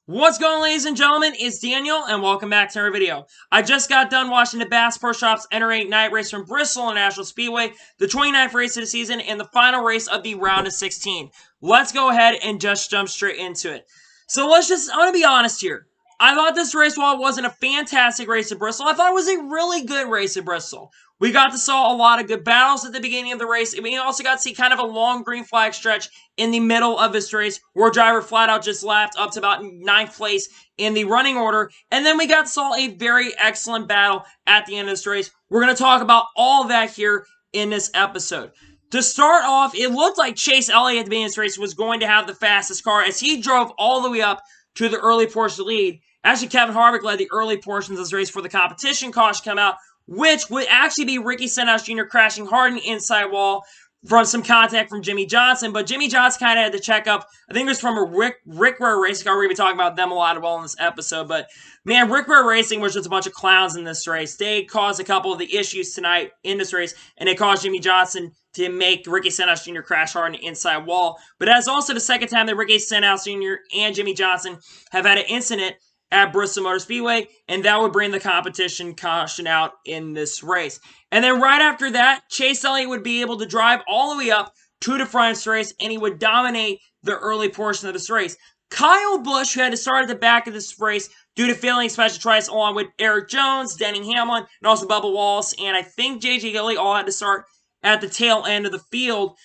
What's going on, ladies and gentlemen? It's Daniel, and welcome back to our video. I just got done watching the Bass Pro Shops NRA night race from Bristol International Speedway, the 29th race of the season, and the final race of the round of 16. Let's go ahead and just jump straight into it. I'm going to be honest here. I thought this race, while it wasn't a fantastic race at Bristol, I thought it was a really good race at Bristol. We got to saw a lot of good battles at the beginning of the race, and we also got to see kind of a long green flag stretch in the middle of this race where a driver flat out just lapped up to about 9th place in the running order, and then we got to saw a very excellent battle at the end of this race. We're going to talk about all of that here in this episode. To start off, it looked like Chase Elliott at the beginning of this race was going to have the fastest car as he drove all the way up to the early portion of the lead. Actually, Kevin Harvick led the early portions of this race for the competition caution come out, which would actually be Ricky Stenhouse Jr. crashing hard in the inside wall from some contact from Jimmy Johnson, but Jimmy Johnson kind of had to check up. I think it was from a Rick Ware Racing car. We're going to be talking about them a lot in this episode, but man, Rick Ware Racing was just a bunch of clowns in this race. They caused a couple of the issues tonight in this race, and they caused Jimmy Johnson to make Ricky Stenhouse Jr. crash hard in the inside wall. But that's also the second time that Ricky Stenhouse Jr. and Jimmy Johnson have had an incident at Bristol Motor Speedway, and that would bring the competition caution out in this race. And then right after that, Chase Elliott would be able to drive all the way up to the front of this race, and he would dominate the early portion of this race. Kyle Busch, who had to start at the back of this race due to failing special tries, along with Eric Jones, Denny Hamlin, and also Bubba Wallace, and I think J.J. Gilly all had to start at the tail end of the field.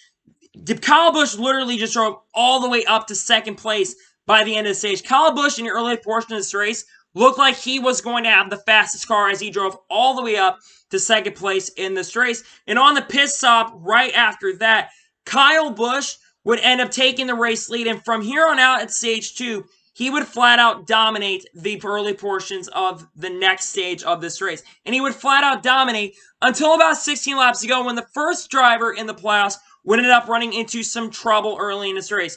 Kyle Busch literally just drove all the way up to second place by the end of the stage. Kyle Busch in the early portion of this race looked like he was going to have the fastest car as he drove all the way up to second place in this race. And on the pit stop right after that, Kyle Busch would end up taking the race lead. And from here on out at stage 2, he would flat out dominate the early portions of the next stage of this race. And he would flat out dominate until about 16 laps ago when the first driver in the playoffs would end up running into some trouble early in this race.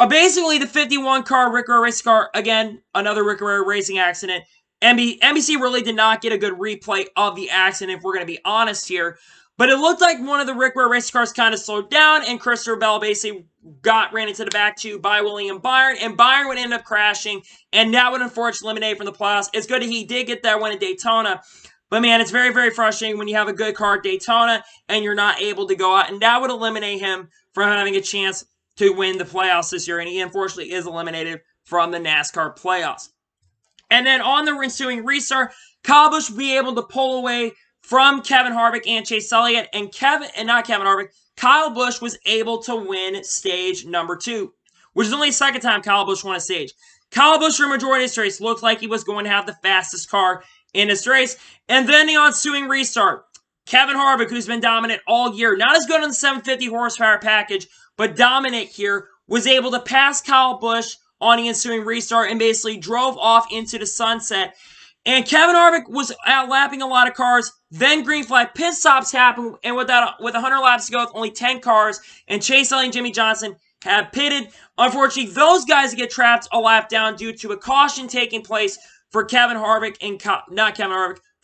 Basically, the 51 car Rick Ware race car, again, another Rick Ware racing accident. NBC really did not get a good replay of the accident, if we're going to be honest here. But it looked like one of the Rick Ware race cars kind of slowed down, and Christopher Bell basically ran into the back two by William Byron, and Byron would end up crashing, and that would unfortunately eliminate from the playoffs. It's good that he did get that win at Daytona, but man, it's very, very frustrating when you have a good car at Daytona, and you're not able to go out, and that would eliminate him from having a chance to win the playoffs this year, and he unfortunately is eliminated from the NASCAR playoffs. And then on the ensuing restart, Kyle Busch will be able to pull away from Kevin Harvick and Chase Elliott, and Kyle Busch was able to win stage number 2, which is only the second time Kyle Busch won a stage. Kyle Busch, for the majority of this race, looked like he was going to have the fastest car in this race. And then the ensuing restart, Kevin Harvick, who's been dominant all year, not as good on the 750 horsepower package, but dominant here, was able to pass Kyle Busch on the ensuing restart and basically drove off into the sunset. And Kevin Harvick was outlapping a lot of cars. Then green flag pit stops happened, and with 100 laps to go, with only 10 cars, and Chase Elliott and Jimmy Johnson have pitted. Unfortunately, those guys get trapped a lap down due to a caution taking place for Kevin Harvick and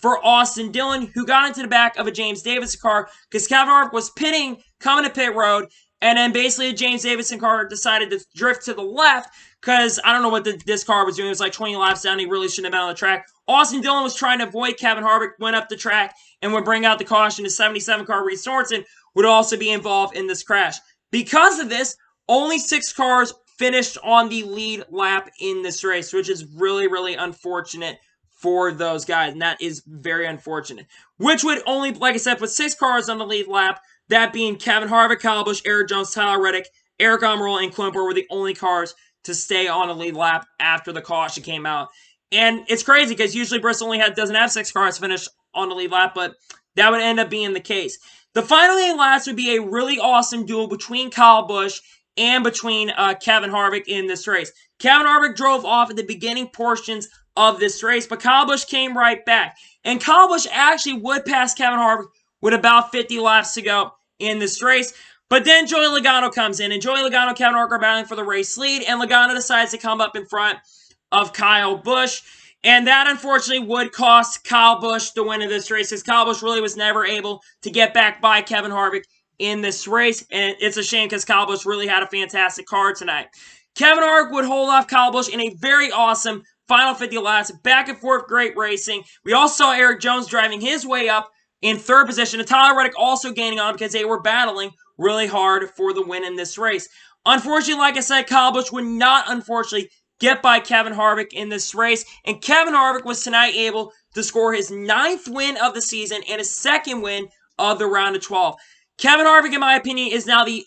for Austin Dillon, who got into the back of a James Davison car because Kevin Harvick was pitting, coming to pit road. And then basically a James Davison car decided to drift to the left because I don't know what this car was doing. It was like 20 laps down. He really shouldn't have been on the track. Austin Dillon was trying to avoid Kevin Harvick, went up the track, and would bring out the caution. The 77 car Reed Sorensen would also be involved in this crash. Because of this, only 6 cars finished on the lead lap in this race, which is really, really unfortunate for those guys. And that is very unfortunate. Which would only, like I said, put 6 cars on the lead lap. That being Kevin Harvick, Kyle Busch, Eric Jones, Tyler Reddick, Eric Almirola, and Clint Bowyer were the only cars to stay on a lead lap after the caution came out. And it's crazy because usually Bristol doesn't have 6 cars finish on the lead lap, but that would end up being the case. The final 8 laps would be a really awesome duel between Kyle Busch and between Kevin Harvick in this race. Kevin Harvick drove off at the beginning portions of this race, but Kyle Busch came right back. And Kyle Busch actually would pass Kevin Harvick with about 50 laps to go in this race. But then Joey Logano comes in, and Joey Logano and Kevin Harvick are battling for the race lead, and Logano decides to come up in front of Kyle Busch, and that unfortunately would cost Kyle Busch the win of this race, because Kyle Busch really was never able to get back by Kevin Harvick in this race, and it's a shame because Kyle Busch really had a fantastic car tonight. Kevin Harvick would hold off Kyle Busch in a very awesome final 50 laps, back and forth, great racing. We also saw Erik Jones driving his way up in third position, and Tyler Reddick also gaining on because they were battling really hard for the win in this race. Unfortunately, like I said, Kyle Busch would not, unfortunately, get by Kevin Harvick in this race, and Kevin Harvick was tonight able to score his 9th win of the season and his 2nd win of the round of 12. Kevin Harvick, in my opinion, is now the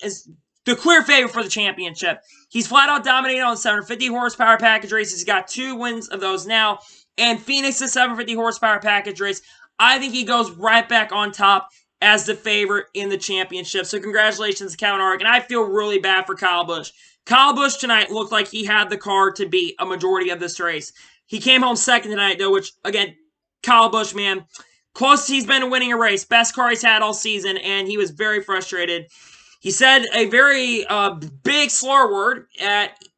clear favorite for the championship. He's flat out dominating on 750 horsepower package races. He's got 2 wins of those now. And Phoenix's 750 horsepower package race, I think he goes right back on top as the favorite in the championship. So congratulations to Kevin Harvick. And I feel really bad for Kyle Busch. Kyle Busch tonight looked like he had the car to beat a majority of this race. He came home second tonight, though, which, again, Kyle Busch, man, closest he's been to winning a race. Best car he's had all season, and he was very frustrated. He said a very big slur word.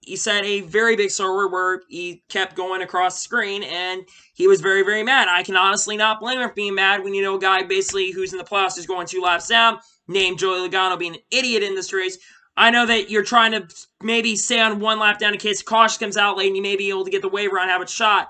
He said a very big slur word where he kept going across the screen, and he was very, very mad. I can honestly not blame him for being mad when you know a guy basically who's in the playoffs is going 2 laps down, named Joey Logano being an idiot in this race. I know that you're trying to maybe stay on 1 lap down in case caution comes out late and you may be able to get the waiver and have a shot.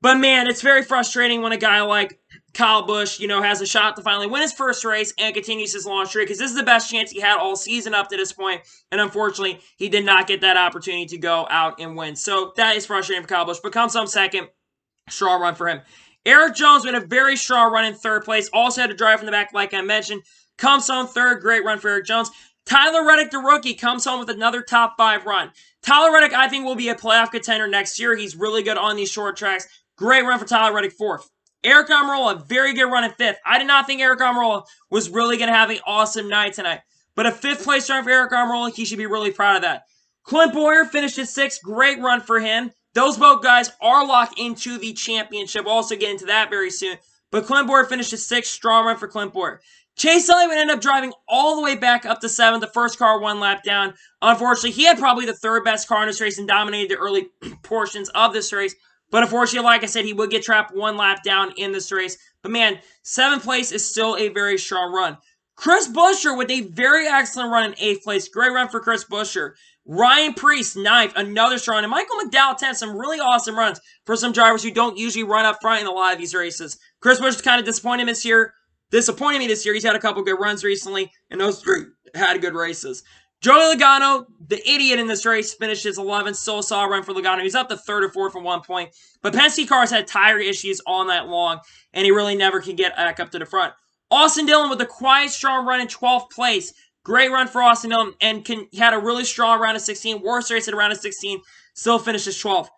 But man, it's very frustrating when a guy like Kyle Busch, has a shot to finally win his first race and continues his long streak, because this is the best chance he had all season up to this point, and unfortunately, he did not get that opportunity to go out and win. So that is frustrating for Kyle Busch, but comes home second. Strong run for him. Erik Jones went a very strong run in third place, also had to drive from the back like I mentioned. Comes home third, great run for Erik Jones. Tyler Reddick, the rookie, comes home with another top 5 run. Tyler Reddick, I think, will be a playoff contender next year. He's really good on these short tracks. Great run for Tyler Reddick, fourth. Eric Almirola, very good run in 5th. I did not think Eric Almirola was really going to have an awesome night tonight. But a 5th place run for Eric Almirola, he should be really proud of that. Clint Bowyer finished at 6th. Great run for him. Those both guys are locked into the championship. We'll also get into that very soon. But Clint Bowyer finished at 6th. Strong run for Clint Bowyer. Chase Elliott would end up driving all the way back up to 7th. The first car 1 lap down. Unfortunately, he had probably the 3rd best car in this race and dominated the early portions of this race. But unfortunately, like I said, he would get trapped 1 lap down in this race. But man, 7th place is still a very strong run. Chris Buescher with a very excellent run in 8th place. Great run for Chris Buescher. Ryan Preece, 9th, another strong run. And Michael McDowell, 10th, some really awesome runs for some drivers who don't usually run up front in a lot of these races. Chris Buescher's kind of disappointed me this year. He's had a couple good runs recently, and those 3 had good races. Joey Logano, the idiot in this race, finished his 11th. Still a solid run for Logano. He was up to 3rd or 4th at one point. But Penske cars had tire issues all night long, and he really never can get back up to the front. Austin Dillon with a quiet, strong run in 12th place. Great run for Austin Dillon, and he had a really strong round of 16. Worst race at a round of 16. Still finishes 12th.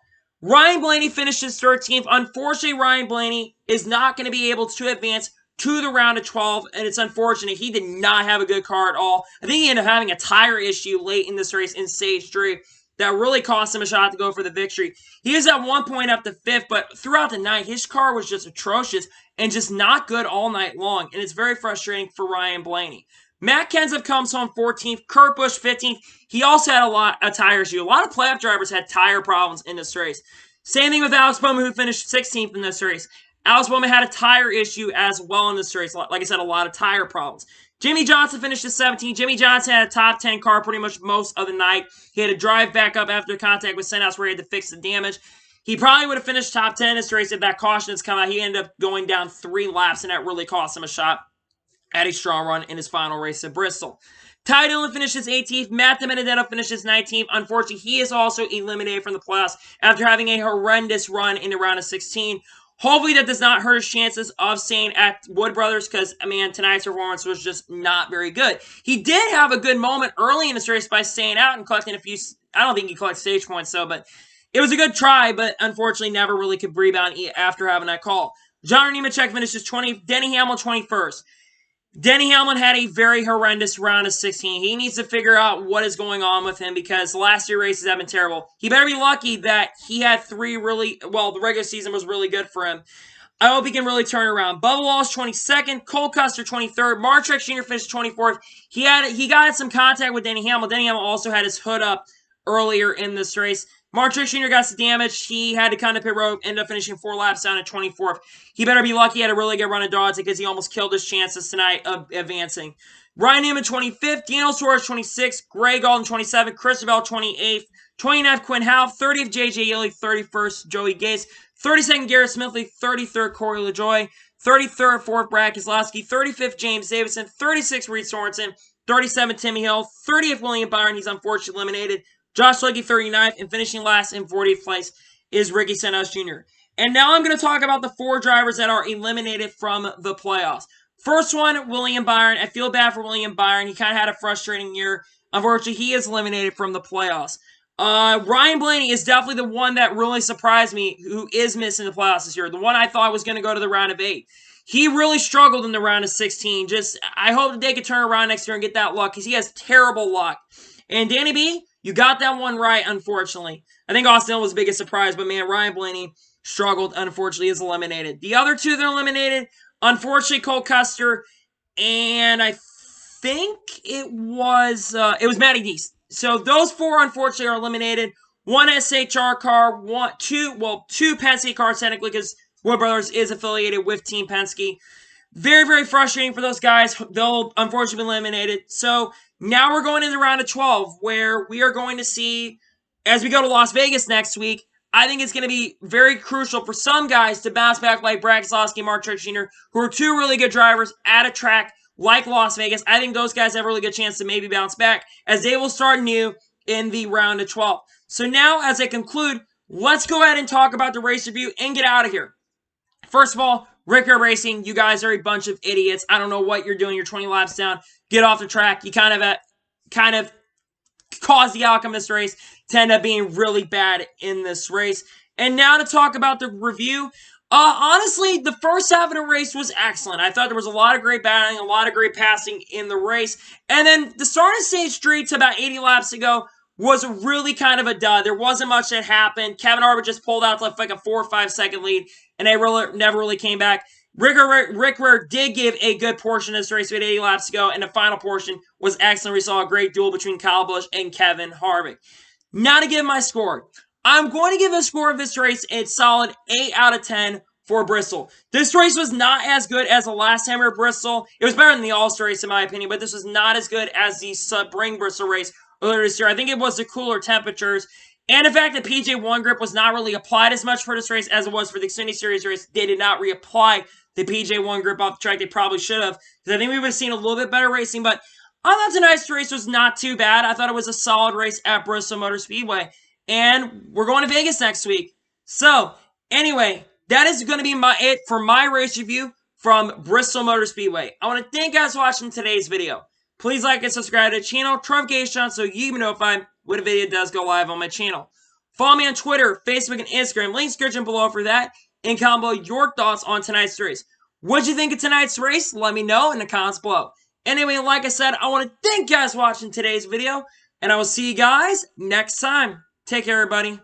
Ryan Blaney finishes 13th. Unfortunately, Ryan Blaney is not going to be able to advance to the round of 12, and it's unfortunate. He did not have a good car at all. I think he ended up having a tire issue late in this race in stage 3 that really cost him a shot to go for the victory. He was at one point up to 5th, but throughout the night, his car was just atrocious and just not good all night long, and it's very frustrating for Ryan Blaney. Matt Kenseth comes home 14th. Kurt Busch 15th. He also had a tire issue. A lot of playoff drivers had tire problems in this race. Same thing with Alex Bowman, who finished 16th in this race. Alex Bowman had a tire issue as well in this race. Like I said, a lot of tire problems. Jimmie Johnson finished at 17th. Jimmie Johnson had a top 10 car pretty much most of the night. He had to drive back up after contact with Stenhouse where he had to fix the damage. He probably would have finished top 10 in this race if that caution has come out. He ended up going down 3 laps, and that really cost him a shot at a strong run in his final race at Bristol. Ty Dillon finishes 18th. Matt DiBenedetto finishes 19th. Unfortunately, he is also eliminated from the playoffs after having a horrendous run in the round of 16. Hopefully that does not hurt his chances of staying at Wood Brothers because, man, tonight's performance was just not very good. He did have a good moment early in this race by staying out and collecting a few, I don't think he collected stage points, but it was a good try, but unfortunately never really could rebound after having that call. John Nemechek finishes 20th. Denny Hamlin 21st. Denny Hamlin had a very horrendous round of 16. He needs to figure out what is going on with him because the last 2 races have been terrible. He better be lucky that he had 3 the regular season was really good for him. I hope he can really turn around. Bubba Wallace 22nd, Cole Custer 23rd, Mark Truex Jr. finished 24th. He got some contact with Denny Hamlin. Denny Hamlin also had his hood up earlier in this race. Mark Truex Jr. got some damage. He had to kind of pit road, ended up finishing 4 laps down at 24th. He better be lucky he had a really good run of dogs because he almost killed his chances tonight of advancing. Ryan Newman 25th, Daniel Suarez 26th, Greg Alden 27th, Christopher 28th, 29th Quinn Houff, 30th JJ Yeley, 31st Joey Gase, 32nd Garrett Smithley, 33rd Corey LaJoie, 33rd 4th Brad Keselowski, 35th James Davison, 36th Reed Sorensen, 37th Timmy Hill, 30th William Byron, he's unfortunately eliminated, Josh Legge 39th, and finishing last in 40th place is Ricky Stenhouse Jr. And now I'm going to talk about the 4 drivers that are eliminated from the playoffs. First one, William Byron. I feel bad for William Byron. He kind of had a frustrating year. Unfortunately, he is eliminated from the playoffs. Ryan Blaney is definitely the one that really surprised me, who is missing the playoffs this year. The one I thought was going to go to the round of 8. He really struggled in the round of 16. I hope that they could turn around next year and get that luck, because he has terrible luck. And Danny B, you got that one right, unfortunately. I think Austin Hill was the biggest surprise, but man, Ryan Blaney struggled, unfortunately, is eliminated. The other 2 that are eliminated, unfortunately, Cole Custer, and I think it was Matty Dees. So those 4, unfortunately, are eliminated. 1 SHR car, 2 Penske cars, technically, because Wood Brothers is affiliated with Team Penske. Very, very frustrating for those guys. They'll unfortunately be eliminated. So now we're going into the round of 12, where we are going to see, as we go to Las Vegas next week, I think it's going to be very crucial for some guys to bounce back like Brad Keselowski and Mark Truex Jr., who are 2 really good drivers at a track like Las Vegas. I think those guys have a really good chance to maybe bounce back, as they will start new in the round of 12. So now, as I conclude, let's go ahead and talk about the race review and get out of here. First of all, Ricker Racing, you guys are a bunch of idiots. I don't know what you're doing. You're 20 laps down. Get off the track. You kind of caused the outcome of this race to end up being really bad in this race. And now to talk about the review. Honestly, the first half of the race was excellent. I thought there was a lot of great battling, a lot of great passing in the race. And then the starting stage 3 to about 80 laps to go was really kind of a dud. There wasn't much that happened. Kevin Harvick just pulled out to like a 4 or 5 second lead, and they never really came back. Rick Ware did give a good portion of this race. We had 80 laps to go, and the final portion was excellent. We saw a great duel between Kyle Busch and Kevin Harvick. Now to give my score. I'm going to give the score of this race a solid 8 out of 10 for Bristol. This race was not as good as the last time at Bristol. It was better than the All-Star race in my opinion, but this was not as good as the Spring Bristol race earlier this year. I think it was the cooler temperatures. And the fact that PJ1 grip was not really applied as much for this race as it was for the Xfinity Series race. They did not reapply the PJ1 grip off the track. They probably should have, because I think we would have seen a little bit better racing. But I thought tonight's race was not too bad. I thought it was a solid race at Bristol Motor Speedway. And we're going to Vegas next week. So, anyway, that is going to be it for my race review from Bristol Motor Speedway. I want to thank you guys for watching today's video. Please like and subscribe to the channel, notification so you can be notified when a video does go live on my channel. Follow me on Twitter, Facebook, and Instagram. Link description below for that. And comment below your thoughts on tonight's race. What'd you think of tonight's race? Let me know in the comments below. Anyway, like I said, I want to thank you guys for watching today's video. And I will see you guys next time. Take care, everybody.